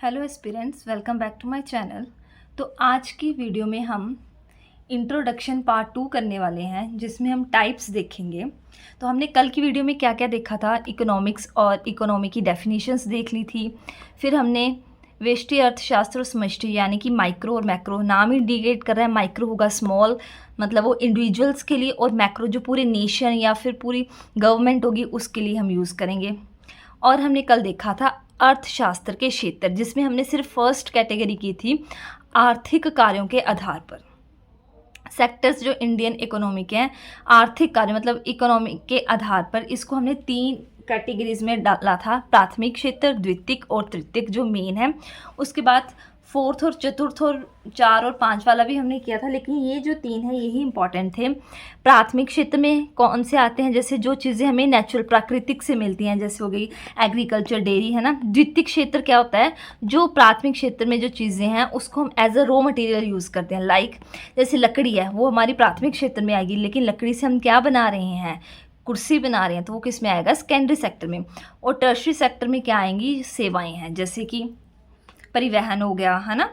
Hello aspirants, welcome back to my channel. तो आज की वीडियो में हम इंट्रोडक्शन पार्ट 2 करने वाले हैं, जिसमें हम टाइप्स देखेंगे। तो हमने कल की वीडियो में क्या क्या देखा था, इकोनॉमिक्स और इकोनॉमी की डेफिनेशंस देख ली थी। फिर हमने व्यष्टि अर्थशास्त्र और समष्टि यानी कि माइक्रो और मैक्रो, नाम ही इंडिकेट कर रहा है। माइक्रो होगा स्मॉल, मतलब वो इंडिविजुअल्स के लिए, और मैक्रो जो पूरे नेशन या फिर पूरी गवर्नमेंट होगी उसके लिए हम यूज़ करेंगे। और हमने कल देखा था अर्थशास्त्र के क्षेत्र, जिसमें हमने सिर्फ फर्स्ट कैटेगरी की थी आर्थिक कार्यों के आधार पर। सेक्टर्स जो इंडियन इकोनॉमी के हैं, आर्थिक कार्य मतलब इकोनॉमी के आधार पर, इसको हमने 3 कैटेगरीज में डाला था। प्राथमिक क्षेत्र, द्वितीयक और तृतीयक जो मेन है। उसके बाद फोर्थ और चतुर्थ और 4 और 5 वाला भी हमने किया था, लेकिन ये जो 3 है यही इंपॉर्टेंट थे। प्राथमिक क्षेत्र में कौन से आते हैं, जैसे जो चीज़ें हमें नेचुरल प्राकृतिक से मिलती हैं, जैसे हो गई एग्रीकल्चर, डेयरी, है ना। द्वितीयक क्षेत्र क्या होता है, जो प्राथमिक क्षेत्र में जो चीज़ें हैं उसको हम as a raw material use करते हैं। लाइक जैसे लकड़ी है, वो हमारी प्राथमिक क्षेत्र में आएगी, लेकिन लकड़ी से हम क्या बना रहे हैं, कुर्सी बना रहे हैं, तो वो किस में आएगा, सेकेंडरी सेक्टर में। और टर्शरी सेक्टर में क्या आएंगी, सेवाएं हैं, जैसे कि परिवहन हो गया, है ना,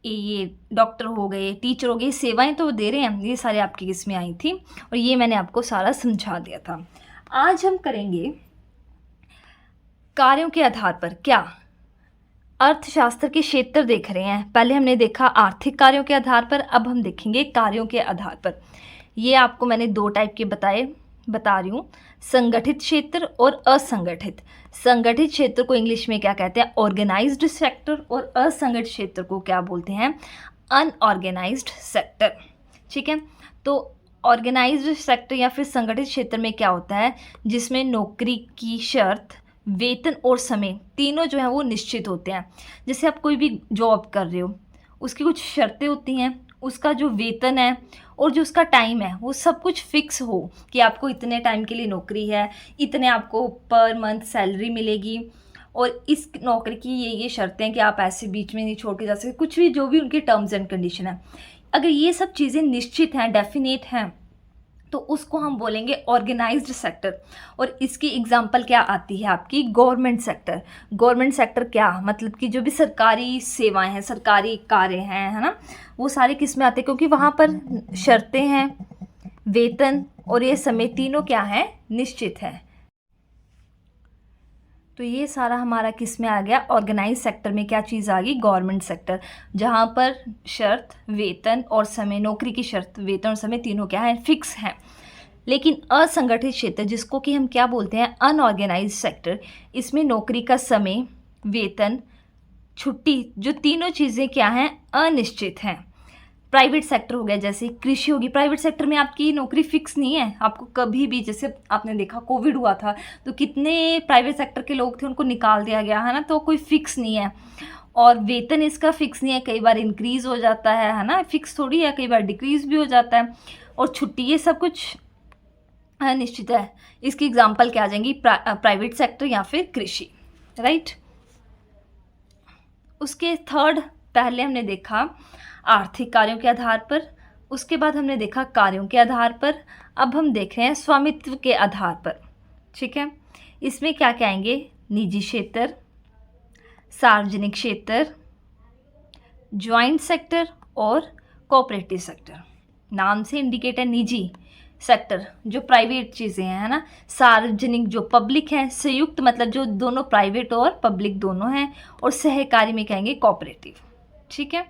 ये डॉक्टर हो गए, टीचर हो गए, सेवाएं तो दे रहे हैं, ये सारे आपकी किस में आई थी, और ये मैंने आपको सारा समझा दिया था। आज हम करेंगे कार्यों के आधार पर। क्या अर्थशास्त्र के क्षेत्र देख रहे हैं, पहले हमने देखा आर्थिक कार्यों के आधार पर, अब हम देखेंगे कार्यों के आधार पर। ये आपको मैंने 2 टाइप के बता रही हूँ, संगठित क्षेत्र और असंगठित। संगठित क्षेत्र को इंग्लिश में क्या कहते हैं, ऑर्गेनाइज्ड सेक्टर, और असंगठित क्षेत्र को क्या बोलते हैं, अनऑर्गेनाइज्ड सेक्टर। ठीक है, तो ऑर्गेनाइज्ड सेक्टर या फिर संगठित क्षेत्र में क्या होता है, जिसमें नौकरी की शर्त, वेतन और समय तीनों जो है वो निश्चित होते हैं। जैसे आप कोई भी जॉब कर रहे हो, उसकी कुछ शर्तें होती हैं, उसका जो वेतन है और जो उसका टाइम है वो सब कुछ फिक्स हो, कि आपको इतने टाइम के लिए नौकरी है, इतने आपको पर मंथ सैलरी मिलेगी, और इस नौकरी की ये शर्तें हैं कि आप ऐसे बीच में नहीं छोड़ के जा सकते, कुछ भी जो भी उनके टर्म्स एंड कंडीशन है। अगर ये सब चीज़ें निश्चित हैं, डेफिनेट हैं, तो उसको हम बोलेंगे ऑर्गेनाइज्ड सेक्टर। और इसकी एग्जांपल क्या आती है आपकी, गवर्नमेंट सेक्टर। गवर्नमेंट सेक्टर क्या मतलब कि जो भी सरकारी सेवाएं हैं, सरकारी कार्य हैं, है ना, वो सारे किस में आते हैं, क्योंकि वहाँ पर शर्तें हैं, वेतन और ये समय तीनों क्या है, निश्चित है। तो ये सारा हमारा किस में आ गया, ऑर्गेनाइज सेक्टर में क्या चीज़ आ गई, गवर्नमेंट सेक्टर, जहाँ पर शर्त, वेतन और समय, नौकरी की शर्त, वेतन और समय तीनों क्या है, फिक्स हैं। लेकिन असंगठित क्षेत्र, जिसको कि हम क्या बोलते हैं, अनऑर्गेनाइज सेक्टर, इसमें नौकरी का समय, वेतन, छुट्टी, जो तीनों चीज़ें क्या हैं, अनिश्चित हैं। प्राइवेट सेक्टर हो गया, जैसे कृषि होगी, प्राइवेट सेक्टर में आपकी नौकरी फिक्स नहीं है, आपको कभी भी, जैसे आपने देखा कोविड हुआ था तो कितने प्राइवेट सेक्टर के लोग थे, उनको निकाल दिया गया, है ना, तो कोई फिक्स नहीं है। और वेतन इसका फिक्स नहीं है, कई बार इंक्रीज़ हो जाता है ना, फिक्स थोड़ी है, कई बार डिक्रीज़ भी हो जाता है। और छुट्टी, ये सब कुछ निश्चित है। इसकी एग्जाम्पल क्या आ जाएंगी, प्राइवेट सेक्टर या फिर कृषि, राइट। उसके थर्ड, पहले हमने देखा आर्थिक कार्यों के आधार पर, उसके बाद हमने देखा कार्यों के आधार पर, अब हम देख रहे हैं स्वामित्व के आधार पर। ठीक है, इसमें क्या क्या आएंगे, निजी क्षेत्र, सार्वजनिक क्षेत्र, ज्वाइंट सेक्टर और कोऑपरेटिव सेक्टर। नाम से इंडिकेट है निजी सेक्टर, जो प्राइवेट चीज़ें हैं, है ना। सार्वजनिक जो पब्लिक है, संयुक्त मतलब जो दोनों प्राइवेट और पब्लिक दोनों हैं, और सहकारी में कहेंगे कोऑपरेटिव। ठीक है,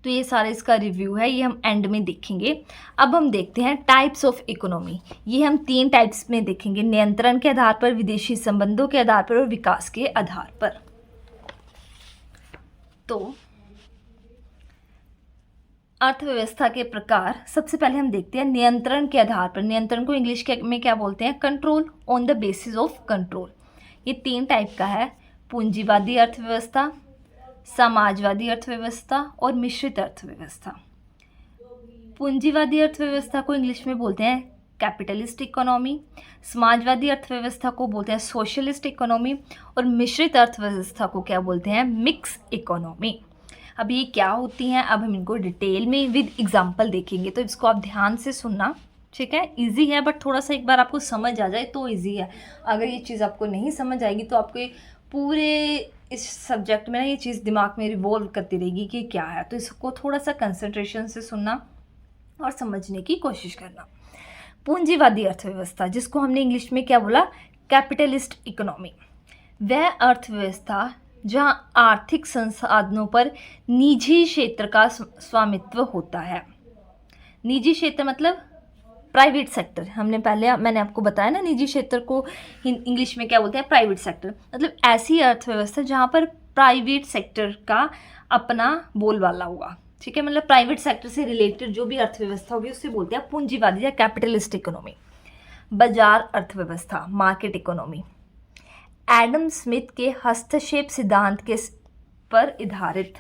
तो ये सारा इसका रिव्यू है, ये हम एंड में देखेंगे। अब हम देखते हैं टाइप्स ऑफ इकोनॉमी। ये हम 3 टाइप्स में देखेंगे, नियंत्रण के आधार पर, विदेशी संबंधों के आधार पर और विकास के आधार पर। तो अर्थव्यवस्था के प्रकार, सबसे पहले हम देखते हैं नियंत्रण के आधार पर। नियंत्रण को इंग्लिश में क्या बोलते हैं, control, on the basis of control. ये 3 टाइप का है, पूंजीवादी अर्थव्यवस्था, समाजवादी अर्थव्यवस्था और मिश्रित अर्थव्यवस्था। पूंजीवादी अर्थव्यवस्था को इंग्लिश में बोलते हैं कैपिटलिस्ट इकोनॉमी, समाजवादी अर्थव्यवस्था को बोलते हैं सोशलिस्ट इकोनॉमी, और मिश्रित अर्थव्यवस्था को क्या बोलते हैं, मिक्स इकोनॉमी। अब ये क्या होती हैं, अब हम इनको डिटेल में विद एग्जाम्पल देखेंगे, तो इसको आप ध्यान से सुनना। ठीक है, इजी है, बट थोड़ा सा एक बार आपको समझ आ जाए तो इजी है। अगर ये चीज़ आपको नहीं समझ आएगी तो आपको पूरे इस सब्जेक्ट में ना ये चीज़ दिमाग में रिवॉल्व करती रहेगी कि क्या है। तो इसको थोड़ा सा कंसंट्रेशन से सुनना और समझने की कोशिश करना। पूंजीवादी अर्थव्यवस्था, जिसको हमने इंग्लिश में क्या बोला, कैपिटलिस्ट इकोनॉमी, वह अर्थव्यवस्था जहां आर्थिक संसाधनों पर निजी क्षेत्र का स्वामित्व होता है। निजी क्षेत्र मतलब प्राइवेट सेक्टर। मैंने आपको बताया ना, निजी क्षेत्र को इंग्लिश में क्या बोलते हैं, प्राइवेट सेक्टर। मतलब ऐसी अर्थव्यवस्था जहाँ पर प्राइवेट सेक्टर का अपना बोलबाला होगा। ठीक है, मतलब प्राइवेट सेक्टर से रिलेटेड जो भी अर्थव्यवस्था होगी उससे बोलते हैं पूंजीवादी या कैपिटलिस्ट इकोनॉमी। बाजार अर्थव्यवस्था, मार्केट इकोनॉमी, एडम स्मिथ के हस्तक्षेप सिद्धांत के पर आधारित।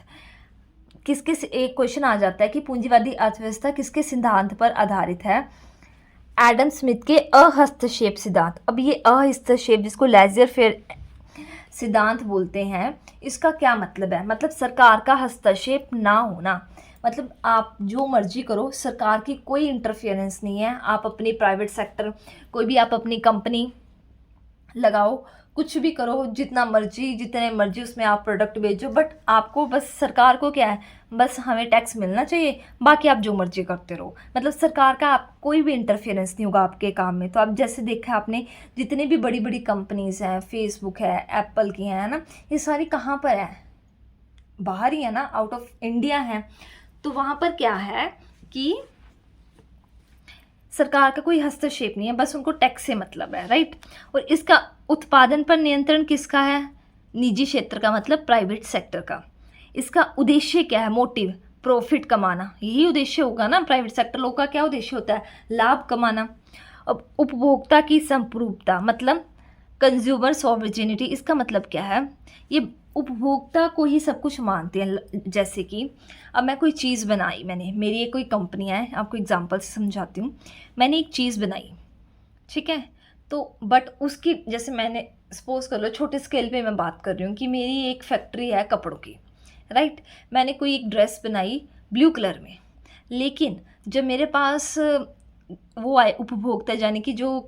एक क्वेश्चन आ जाता है कि पूंजीवादी अर्थव्यवस्था किसके सिद्धांत पर आधारित है? एडम स्मिथ के अहस्तक्षेप सिद्धांत। अब ये अहस्तक्षेप, जिसको लेजर फेयर सिद्धांत बोलते हैं, इसका क्या मतलब है? मतलब सरकार का हस्तक्षेप ना होना। मतलब आप जो मर्जी करो, सरकार की कोई इंटरफेरेंस नहीं है। आप अपनी प्राइवेट सेक्टर, कोई भी आप अपनी कंपनी लगाओ, कुछ भी करो, जितने मर्जी उसमें आप प्रोडक्ट बेचो, बट आपको बस सरकार को क्या है, बस हमें टैक्स मिलना चाहिए, बाकी आप जो मर्जी करते रहो। मतलब सरकार का आप कोई भी इंटरफेरेंस नहीं होगा आपके काम में। तो आप जैसे देखा आपने, जितनी भी बड़ी बड़ी कंपनीज हैं, फेसबुक है, एप्पल की है ना, ये सारी कहाँ पर है? बाहर ही है ना, आउट ऑफ इंडिया है। तो वहाँ पर क्या है कि सरकार का कोई हस्तक्षेप नहीं है, बस उनको टैक्स से मतलब है, राइट। और इसका उत्पादन पर नियंत्रण किसका है? निजी क्षेत्र का, मतलब प्राइवेट सेक्टर का। इसका उद्देश्य क्या है? मोटिव, प्रॉफिट कमाना, यही उद्देश्य होगा ना। प्राइवेट सेक्टर लोगों का क्या उद्देश्य होता है? लाभ कमाना। अब उपभोक्ता की संप्रभुता, मतलब कंज्यूमर सॉवरेनिटी, इसका मतलब क्या है? ये उपभोक्ता को ही सब कुछ मानते हैं। जैसे कि अब मैं कोई चीज़ बनाई, मेरी एक कोई कंपनी है, आपको एग्जांपल से समझाती हूँ। मैंने एक चीज़ बनाई, ठीक है, तो बट उसकी, जैसे मैंने सपोज कर लो, छोटे स्केल पे मैं बात कर रही हूँ कि मेरी एक फैक्ट्री है कपड़ों की, राइट। मैंने कोई एक ड्रेस बनाई ब्लू कलर में, लेकिन जब मेरे पास वो आए उपभोक्ता, यानी कि जो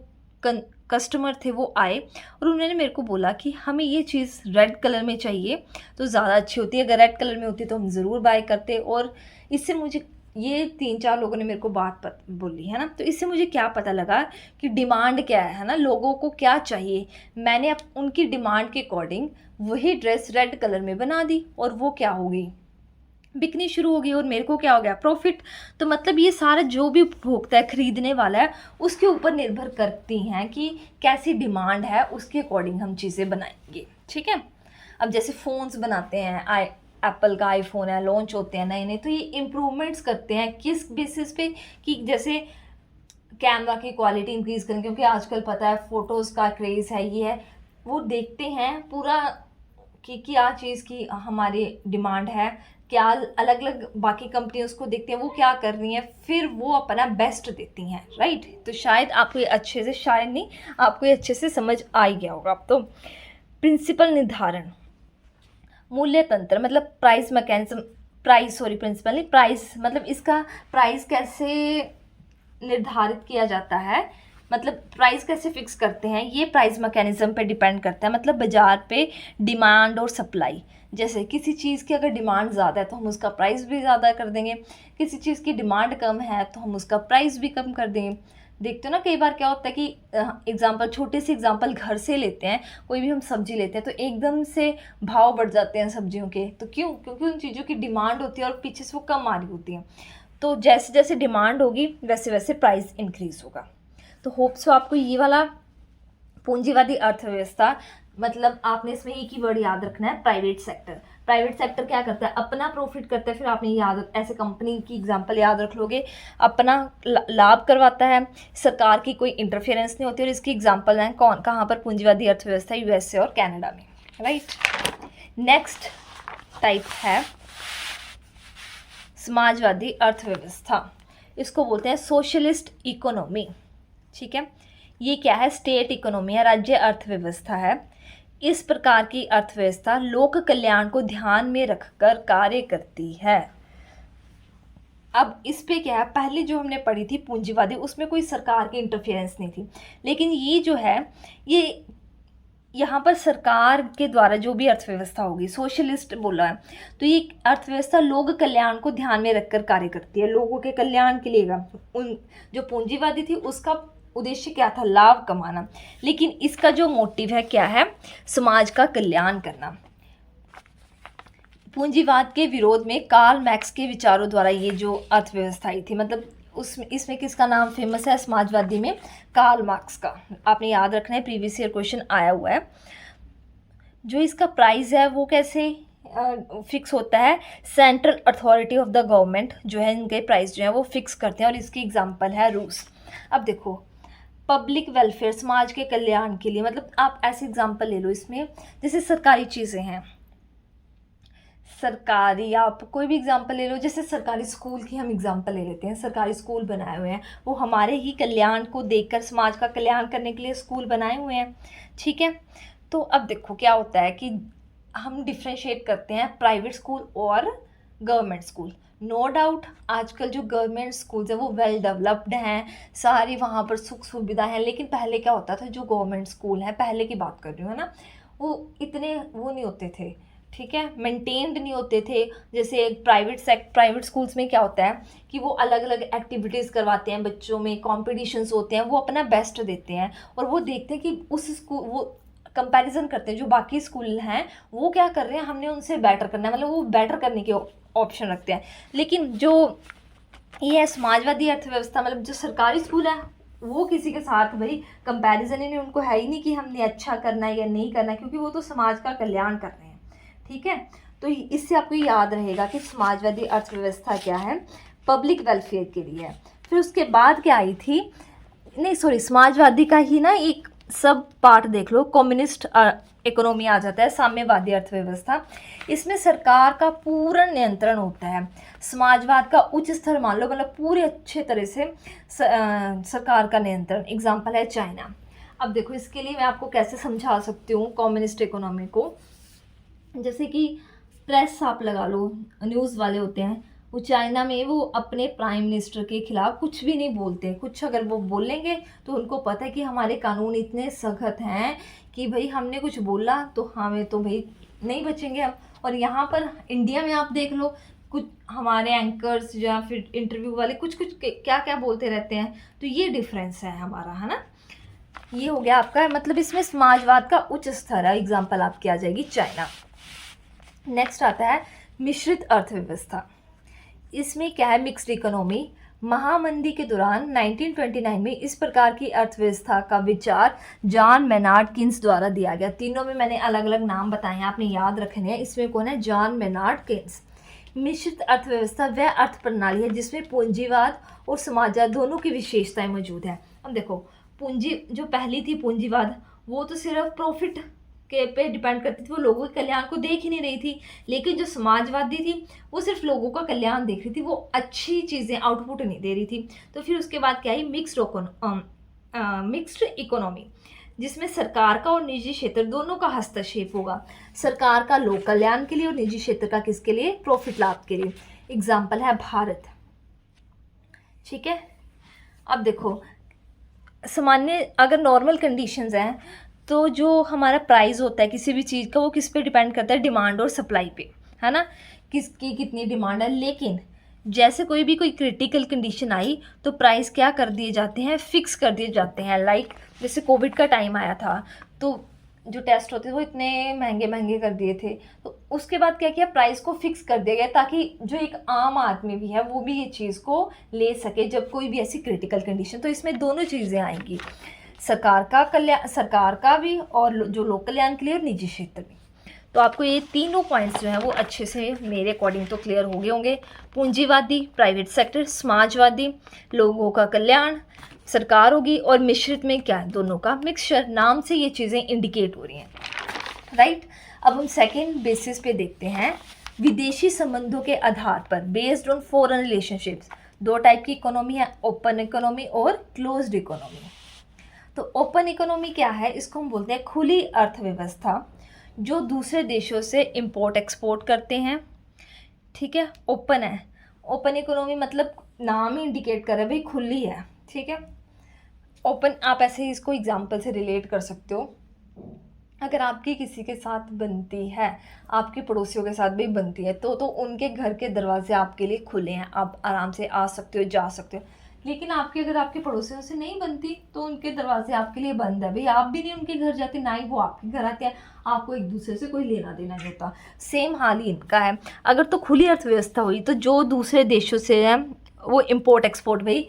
कस्टमर थे, वो आए और उन्होंने मेरे को बोला कि हमें ये चीज़ रेड कलर में चाहिए तो ज़्यादा अच्छी होती है, अगर रेड कलर में होती तो हम ज़रूर बाय करते। और इससे मुझे, ये 3-4 लोगों ने मेरे को बात बोली है ना, तो इससे मुझे क्या पता लगा कि डिमांड क्या है ना, लोगों को क्या चाहिए। मैंने अब उनकी डिमांड के अकॉर्डिंग वही ड्रेस रेड कलर में बना दी और वो क्या हो गई, बिकनी शुरू हो गई, और मेरे को क्या हो गया, प्रॉफिट। तो मतलब ये सारा जो भी उपभोक्ता है, खरीदने वाला है, उसके ऊपर निर्भर करती हैं कि कैसी डिमांड है, उसके अकॉर्डिंग हम चीज़ें बनाएंगे। ठीक है, अब जैसे फ़ोन्स बनाते हैं, एप्पल का आईफोन है, लॉन्च होते हैं नए नए, तो ये इम्प्रूवमेंट्स करते हैं किस बेसिस पे, कि जैसे कैमरा की क्वालिटी इंक्रीज़ करें, क्योंकि आजकल पता है फ़ोटोज़ का क्रेज़ है, ये है, वो देखते हैं पूरा कि क्या चीज़ की हमारी डिमांड है, क्या अलग अलग बाकी कंपनी उसको देखती हैं, वो क्या कर रही हैं, फिर वो अपना बेस्ट देती हैं, राइट। तो शायद आपको ये अच्छे से, शायद नहीं, आपको ये अच्छे से समझ आ ही गया होगा अब तो। प्रिंसिपल निर्धारण, मूल्य तंत्र, मतलब प्राइस मैकेनिज्म, प्रिंसिपल नहीं, प्राइस मतलब इसका प्राइस कैसे निर्धारित किया जाता है, मतलब प्राइस कैसे फिक्स करते हैं, ये प्राइस मैकेनिज्म पे डिपेंड करता है। मतलब बाजार पे डिमांड और सप्लाई, जैसे किसी चीज़ की अगर डिमांड ज़्यादा है तो हम उसका प्राइस भी ज़्यादा कर देंगे, किसी चीज़ की डिमांड कम है तो हम उसका प्राइस भी कम कर देंगे। देखते हो ना, कई बार क्या होता है कि छोटे से एग्जांपल घर से लेते हैं, कोई भी हम सब्जी लेते हैं तो एकदम से भाव बढ़ जाते हैं सब्जियों के। तो क्यों? क्योंकि उन चीज़ों की डिमांड होती है और पीछे से वो कम आ रही होती है। तो जैसे जैसे डिमांड होगी वैसे वैसे प्राइस इंक्रीज़ होगा। तो होप सो आपको ये वाला पूंजीवादी अर्थव्यवस्था, मतलब आपने इसमें एक ही वर्ड याद रखना है, प्राइवेट सेक्टर। प्राइवेट सेक्टर क्या करता है? अपना प्रॉफिट करता है। फिर आपने याद, ऐसे कंपनी की एग्जांपल याद रख लोगे, अपना लाभ करवाता है, सरकार की कोई इंटरफेरेंस नहीं होती। और इसकी एग्जांपल हैं कहाँ पर? पूंजीवादी अर्थव्यवस्था यूएसए और कनाडा में, राइट। नेक्स्ट टाइप है समाजवादी अर्थव्यवस्था, इसको बोलते हैं सोशलिस्ट इकोनॉमी। ठीक है, ये क्या है? स्टेट इकोनॉमी है, राज्य अर्थव्यवस्था है। इस प्रकार की अर्थव्यवस्था लोक कल्याण को ध्यान में रखकर कार्य करती है। अब इस पे क्या है, पहले जो हमने पढ़ी थी पूंजीवादी, उसमें कोई सरकार की इंटरफेरेंस नहीं थी, लेकिन ये जो है, यहाँ पर सरकार के द्वारा जो भी अर्थव्यवस्था होगी, सोशलिस्ट बोला है, तो ये अर्थव्यवस्था लोक कल्याण को ध्यान में रखकर कार्य करती है, लोगों के कल्याण के लिए। उन जो पूंजीवादी थी उसका उद्देश्य क्या था? लाभ कमाना। लेकिन इसका जो मोटिव है क्या है? समाज का कल्याण करना। पूंजीवाद के विरोध में कार्ल मैक्स के विचारों द्वारा ये जो अर्थव्यवस्था आई थी, मतलब इसमें किसका नाम फेमस है समाजवादी में? कार्ल मार्क्स का। आपने याद रखना है, प्रीवियस ईयर क्वेश्चन आया हुआ है। जो इसका प्राइस है वो कैसे फिक्स होता है? Central authority of the government जो है इनके प्राइस जो है वो फिक्स करते हैं, और इसकी एग्जांपल है रूस। अब देखो, पब्लिक वेलफेयर, समाज के कल्याण के लिए, मतलब आप ऐसे एग्जांपल ले लो इसमें, जैसे सरकारी चीज़ें हैं, सरकारी, आप कोई भी एग्जांपल ले लो, जैसे सरकारी स्कूल की हम एग्जांपल ले लेते हैं। सरकारी स्कूल बनाए हुए हैं, वो हमारे ही कल्याण को देखकर, समाज का कल्याण करने के लिए स्कूल बनाए हुए हैं, ठीक है। तो अब देखो क्या होता है कि हम डिफ्रेंशिएट करते हैं प्राइवेट स्कूल और गवर्नमेंट स्कूल। नो डाउट आजकल जो गवर्नमेंट स्कूल्स हैं वो वेल डेवलप्ड हैं, सारी वहाँ पर सुख सुविधा है। लेकिन पहले क्या होता था, जो गवर्नमेंट स्कूल हैं, पहले की बात कर रही हूँ, है ना, वो इतने वो नहीं होते थे, ठीक है, मेंटेन्ड नहीं होते थे। जैसे प्राइवेट स्कूल्स में क्या होता है कि वो अलग अलग एक्टिविटीज़ करवाते हैं, बच्चों में कॉम्पिटिशन्स होते हैं, वो अपना बेस्ट देते हैं, और वो देखते हैं कि उस स्कूल, वो कंपैरिजन करते हैं जो बाकी स्कूल हैं वो क्या कर रहे हैं, हमने उनसे बेटर करना है, मतलब वो बेटर करने के ऑप्शन रखते हैं। लेकिन जो ये है समाजवादी अर्थव्यवस्था, मतलब जो सरकारी स्कूल है वो किसी के साथ भाई कंपैरिजन ही नहीं, उनको है ही नहीं कि हमने अच्छा करना है या नहीं करना है, क्योंकि वो तो समाज का कल्याण कर रहे हैं, ठीक है। तो इससे आपको याद रहेगा कि समाजवादी अर्थव्यवस्था क्या है? पब्लिक वेलफेयर के लिए है। फिर उसके बाद क्या आई थी, नहीं सॉरी, समाजवादी का ही ना एक सब पार्ट देख लो, कम्युनिस्ट इकोनॉमी आ जाता है, साम्यवादी अर्थव्यवस्था। इसमें सरकार का पूर्ण नियंत्रण होता है, समाजवाद का उच्च स्तर मान लो, मतलब पूरे अच्छे तरह से सरकार का नियंत्रण। एग्जाम्पल है चाइना। अब देखो इसके लिए मैं आपको कैसे समझा सकती हूँ कम्युनिस्ट इकोनॉमी को। जैसे कि प्रेस आप लगा लो, न्यूज़ वाले होते हैं, वो चाइना में वो अपने प्राइम मिनिस्टर के खिलाफ कुछ भी नहीं बोलते। कुछ अगर वो बोलेंगे तो उनको पता है कि हमारे कानून इतने सख्त हैं कि भाई हमने कुछ बोला तो हमें तो भाई नहीं बचेंगे हम। और यहाँ पर इंडिया में आप देख लो, कुछ हमारे एंकर्स या फिर इंटरव्यू वाले कुछ कुछ क्या क्या बोलते रहते हैं। तो ये डिफरेंस है हमारा, है ना। ये हो गया आपका, मतलब इसमें समाजवाद का उच्च स्तर है। एग्जाम्पल आपकी आ जाएगी चाइना। नेक्स्ट आता है मिश्रित अर्थव्यवस्था। इसमें क्या है, मिक्स्ड इकोनॉमी। महामंदी के दौरान 1929 में इस प्रकार की अर्थव्यवस्था का विचार जॉन मेनार्ड किन्स द्वारा दिया गया। तीनों में मैंने अलग अलग नाम बताए हैं, आपने याद रखने हैं। इसमें कौन है? John Maynard Keynes. मिश्रित अर्थव्यवस्था वह अर्थ प्रणाली है जिसमें पूंजीवाद और समाजवाद दोनों की विशेषताएं मौजूद है। अब देखो, पूंजी जो पहली थी पूंजीवाद, वो तो सिर्फ प्रॉफिट के पे डिपेंड करती थी, वो लोगों के कल्याण को देख ही नहीं रही थी। लेकिन जो समाजवादी थी वो सिर्फ लोगों का कल्याण देख रही थी, वो अच्छी चीज़ें आउटपुट नहीं दे रही थी। तो फिर उसके बाद क्या आई, मिक्स्ड इकोनॉमी, जिसमें सरकार का और निजी क्षेत्र दोनों का हस्तक्षेप होगा। सरकार का लोक कल्याण के लिए और निजी क्षेत्र का किसके लिए? प्रॉफिट लाभ के लिए। एग्जाम्पल है भारत, ठीक है। अब देखो, सामान्य अगर नॉर्मल कंडीशंस हैं तो जो हमारा प्राइस होता है किसी भी चीज़ का, वो किस पे डिपेंड करता है? डिमांड और सप्लाई पे, है ना, किसकी कितनी डिमांड है। लेकिन जैसे कोई क्रिटिकल कंडीशन आई तो प्राइस क्या कर दिए जाते हैं? फिक्स कर दिए जाते हैं। लाइक जैसे कोविड का टाइम आया था तो जो टेस्ट होते थे वो इतने महंगे महंगे कर दिए थे, तो उसके बाद क्या किया, प्राइस को फिक्स कर दिया गया ताकि जो एक आम आदमी भी है वो भी ये चीज़ को ले सके जब कोई भी ऐसी क्रिटिकल कंडीशन। तो इसमें दोनों चीज़ें आएंगी, सरकार का कल्याण, सरकार का भी, और जो लोक कल्याण के लिए, और निजी क्षेत्र भी। तो आपको ये तीनों पॉइंट्स जो हैं वो अच्छे से मेरे अकॉर्डिंग तो क्लियर हो गए होंगे। पूंजीवादी प्राइवेट सेक्टर, समाजवादी लोगों का कल्याण, सरकार होगी, और मिश्रित में क्या है? दोनों का मिक्सचर। नाम से ये चीज़ें इंडिकेट हो रही हैं, राइट। अब हम सेकेंड बेसिस पे देखते हैं, विदेशी संबंधों के आधार पर, बेस्ड ऑन फॉरेन रिलेशनशिप्स। दो टाइप की इकोनॉमी है, ओपन इकोनॉमी और क्लोज्ड इकोनॉमी। तो ओपन इकोनॉमी क्या है? इसको हम बोलते हैं खुली अर्थव्यवस्था, जो दूसरे देशों से इंपोर्ट एक्सपोर्ट करते हैं, ठीक है। ओपन है, ओपन इकोनॉमी मतलब नाम ही इंडिकेट कर रहा है भाई खुली है, ठीक है। ओपन आप ऐसे ही इसको एग्जांपल से रिलेट कर सकते हो। अगर आपकी किसी के साथ बनती है, आपके पड़ोसियों के साथ भी बनती है, तो उनके घर के दरवाजे आपके लिए खुले हैं, आप आराम से आ सकते हो, जा सकते हो। लेकिन आपके अगर आपके पड़ोसियों से नहीं बनती, तो उनके दरवाजे आपके लिए बंद है। भाई आप भी नहीं उनके घर जाते, ना ही वो आपके घर आते हैं, आपको एक दूसरे से कोई लेना देना नहीं होता। सेम हाल ही इनका है। अगर तो खुली अर्थव्यवस्था हुई तो जो दूसरे देशों से है वो इम्पोर्ट एक्सपोर्ट भाई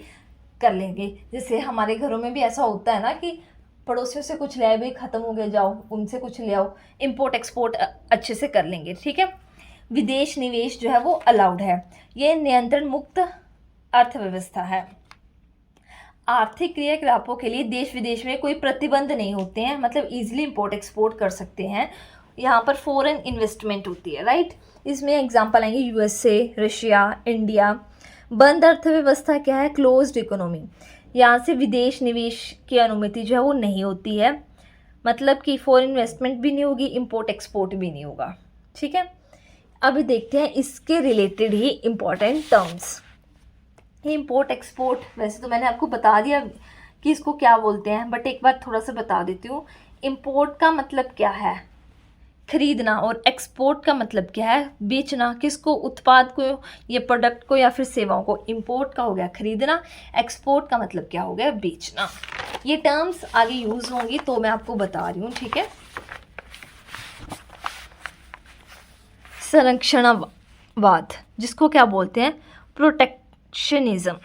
कर लेंगे। जैसे हमारे घरों में भी ऐसा होता है ना कि पड़ोसियों से कुछ ले आए, भाई ख़त्म हो गया, जाओ उनसे कुछ ले आओ, इम्पोर्ट एक्सपोर्ट अच्छे से कर लेंगे, ठीक है। विदेश निवेश जो है वो अलाउड है। ये नियंत्रण मुक्त अर्थव्यवस्था है। आर्थिक क्रियाकलापों के लिए देश विदेश में कोई प्रतिबंध नहीं होते हैं, मतलब इजीली इम्पोर्ट एक्सपोर्ट कर सकते हैं। यहाँ पर फॉरेन इन्वेस्टमेंट होती है, राइट। इसमें एग्जांपल आएंगे यूएसए, रशिया, इंडिया। बंद अर्थव्यवस्था क्या है? Closed economy. यहाँ से विदेश निवेश की अनुमति जो है वो नहीं होती है, मतलब कि फॉरेन इन्वेस्टमेंट भी नहीं होगी, इम्पोर्ट एक्सपोर्ट भी नहीं होगा, ठीक है। अभी देखते हैं इसके रिलेटेड ही इम्पोर्टेंट टर्म्स। इम्पोर्ट एक्सपोर्ट वैसे तो मैंने आपको बता दिया कि इसको क्या बोलते हैं, बट एक बार थोड़ा सा बता देती हूँ। इम्पोर्ट का मतलब क्या है? खरीदना। और एक्सपोर्ट का मतलब क्या है? बेचना। किसको? उत्पाद को, ये प्रोडक्ट को या फिर सेवाओं को। इम्पोर्ट का हो गया खरीदना, एक्सपोर्ट का मतलब क्या हो गया? बेचना। ये टर्म्स आगे यूज होंगी तो मैं आपको बता रही हूँ, ठीक है। संरक्षणवाद, जिसको क्या बोलते हैं? प्रोटेक्शनिज्म।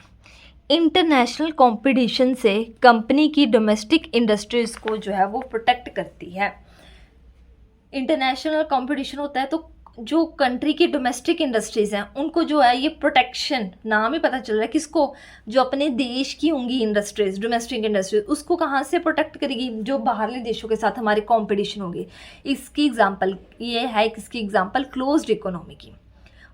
इंटरनेशनल कंपटीशन से कंपनी की डोमेस्टिक इंडस्ट्रीज को जो है वो प्रोटेक्ट करती है। इंटरनेशनल कंपटीशन होता है तो जो कंट्री की डोमेस्टिक इंडस्ट्रीज़ हैं उनको जो है ये प्रोटेक्शन, नाम ही पता चल रहा है किसको, जो अपने देश की होंगी इंडस्ट्रीज, डोमेस्टिक इंडस्ट्रीज, उसको कहाँ से प्रोटेक्ट करेगी? जो बाहरले देशों के साथ हमारे कंपटीशन होगी। इसकी एग्जांपल ये है, किसकी एग्जांपल? क्लोज्ड इकोनॉमी की।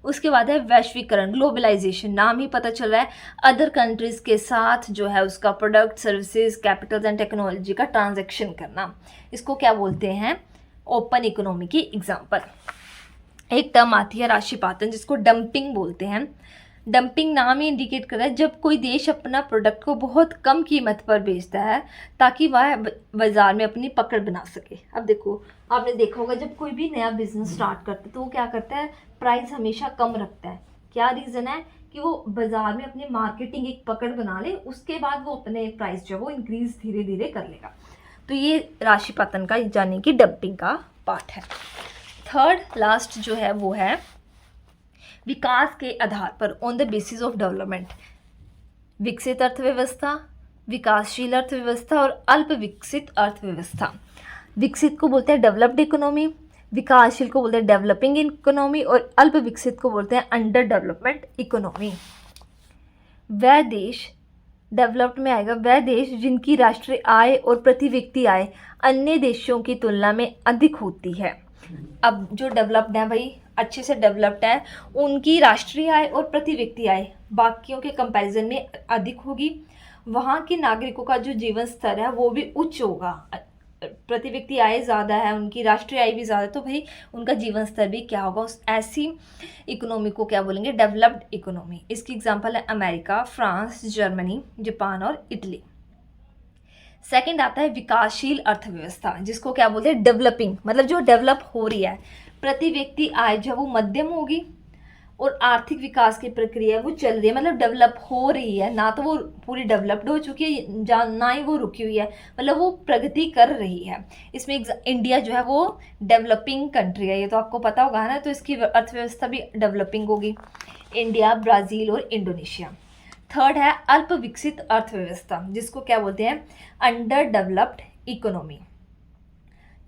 उसके बाद है वैश्वीकरण, ग्लोबलाइजेशन, नाम ही पता चल रहा है अदर कंट्रीज़ के साथ जो है उसका product, services, Capitals and technology का ट्रांजैक्शन करना। इसको क्या बोलते हैं? ओपन इकोनॉमी की एग्जांपल। एक टर्म आती है राशिपातन, जिसको डंपिंग बोलते हैं। डंपिंग नाम ही इंडिकेट कर रहा है जब कोई देश अपना प्रोडक्ट को बहुत कम कीमत पर बेचता है ताकि वह बाजार में अपनी पकड़ बना सके। अब देखो, आपने देखा होगा जब कोई भी नया बिजनेस स्टार्ट करता है तो वो क्या करता है? प्राइस हमेशा कम रखता है। क्या रीज़न है? कि वो बाजार में अपनी मार्केटिंग एक पकड़ बना ले, उसके बाद वो अपने प्राइस जो है वो इंक्रीज धीरे धीरे कर लेगा। तो ये राशिपतन का, यानी कि डंपिंग का पार्ट है। थर्ड लास्ट जो है वो है विकास के आधार पर, on the basis of development. विकसित अर्थव्यवस्था, विकासशील अर्थव्यवस्था और अल्प विकसित अर्थव्यवस्था। विकसित को बोलते हैं डेवलप्ड इकोनॉमी, विकासशील को बोलते हैं डेवलपिंग इकोनॉमी और अल्प विकसित को बोलते हैं अंडर डेवलपमेंट इकोनॉमी। वह देश, डेवलप्ड में आएगा वह देश जिनकी राष्ट्रीय आय और प्रति व्यक्ति आय अन्य देशों की तुलना में अधिक होती है। अब जो डेवलप्ड है भाई, अच्छे से डेवलप्ड है, उनकी राष्ट्रीय आय और प्रति व्यक्ति आय बाकियों के कंपैरिजन में अधिक होगी। वहाँ के नागरिकों का जो जीवन स्तर है वो भी उच्च होगा। प्रति व्यक्ति आय ज़्यादा है, उनकी राष्ट्रीय आय भी ज़्यादा है, तो भाई उनका जीवन स्तर भी क्या होगा? उस ऐसी इकोनॉमी को क्या बोलेंगे? Developed economy. इसकी एग्जांपल है अमेरिका, फ्रांस, जर्मनी, जापान और इटली। सेकंड आता है विकासशील अर्थव्यवस्था, जिसको क्या बोलते हैं? डेवलपिंग, मतलब जो डेवलप हो रही है। प्रति व्यक्ति आय जो वो मध्यम होगी और आर्थिक विकास की प्रक्रिया वो चल रही है, मतलब डेवलप हो रही है, ना तो वो पूरी डेवलप्ड हो चुकी है ना ही वो रुकी हुई है, मतलब वो प्रगति कर रही है। इसमें इंडिया जो है वो डेवलपिंग कंट्री है, ये तो आपको पता होगा ना, तो इसकी अर्थव्यवस्था भी डेवलपिंग होगी। इंडिया, ब्राज़ील और इंडोनेशिया। थर्ड है अल्प विकसित अर्थव्यवस्था, जिसको क्या बोलते हैं? Under developed economy.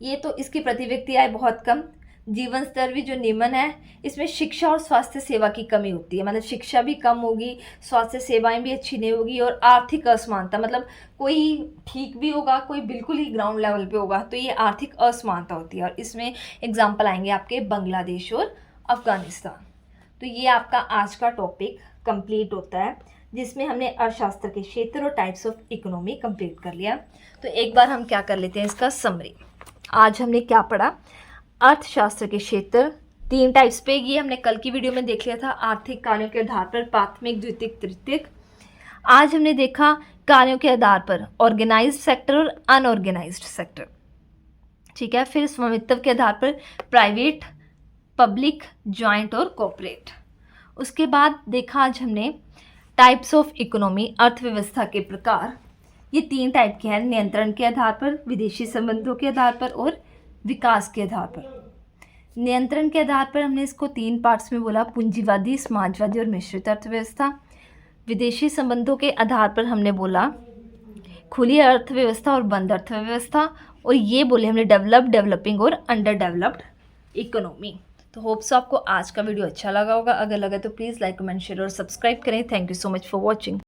ये तो इसकी प्रति व्यक्ति आय बहुत कम, जीवन स्तर भी जो निम्न है, इसमें शिक्षा और स्वास्थ्य सेवा की कमी होती है, मतलब शिक्षा भी कम होगी, स्वास्थ्य सेवाएं भी अच्छी नहीं होगी, और आर्थिक असमानता, मतलब कोई ठीक भी होगा, कोई बिल्कुल ही ग्राउंड लेवल पे होगा, तो ये आर्थिक असमानता होती है। और इसमें एग्जाम्पल आएंगे आपके बांग्लादेश और अफगानिस्तान। तो ये आपका आज का टॉपिक कंप्लीट होता है, जिसमें हमने अर्थशास्त्र के क्षेत्र और टाइप्स ऑफ इकोनॉमी कंप्लीट कर लिया। तो एक बार हम क्या कर लेते हैं इसका समरी। आज हमने क्या पढ़ा? अर्थशास्त्र के क्षेत्र 3 टाइप्स पे, ये हमने कल की वीडियो में देख लिया था। आर्थिक कार्यों के आधार पर प्राथमिक, द्वितीयक, तृतीयक। आज हमने देखा कार्यों के आधार पर ऑर्गेनाइज्ड सेक्टर और अनऑर्गेनाइज्ड सेक्टर। ठीक है। फिर स्वामित्व के आधार पर प्राइवेट, पब्लिक, जॉइंट और कॉर्पोरेट। उसके बाद देखा आज हमने टाइप्स ऑफ इकोनॉमी, अर्थव्यवस्था के प्रकार। ये 3 टाइप के हैं, नियंत्रण के आधार पर, विदेशी संबंधों के आधार पर और विकास के आधार पर। नियंत्रण के आधार पर हमने इसको 3 पार्ट्स में बोला, पूंजीवादी, समाजवादी और मिश्रित अर्थव्यवस्था। विदेशी संबंधों के आधार पर हमने बोला खुली अर्थव्यवस्था और बंद अर्थव्यवस्था, और ये बोले हमने डेवलप्ड, डेवलपिंग और अंडर डेवलप्ड इकोनॉमी। तो होप्स आपको आज का वीडियो अच्छा लगा होगा। अगर लगा तो प्लीज़ लाइक, कमेंट, शेयर और सब्सक्राइब करें। Thank you so much for watching.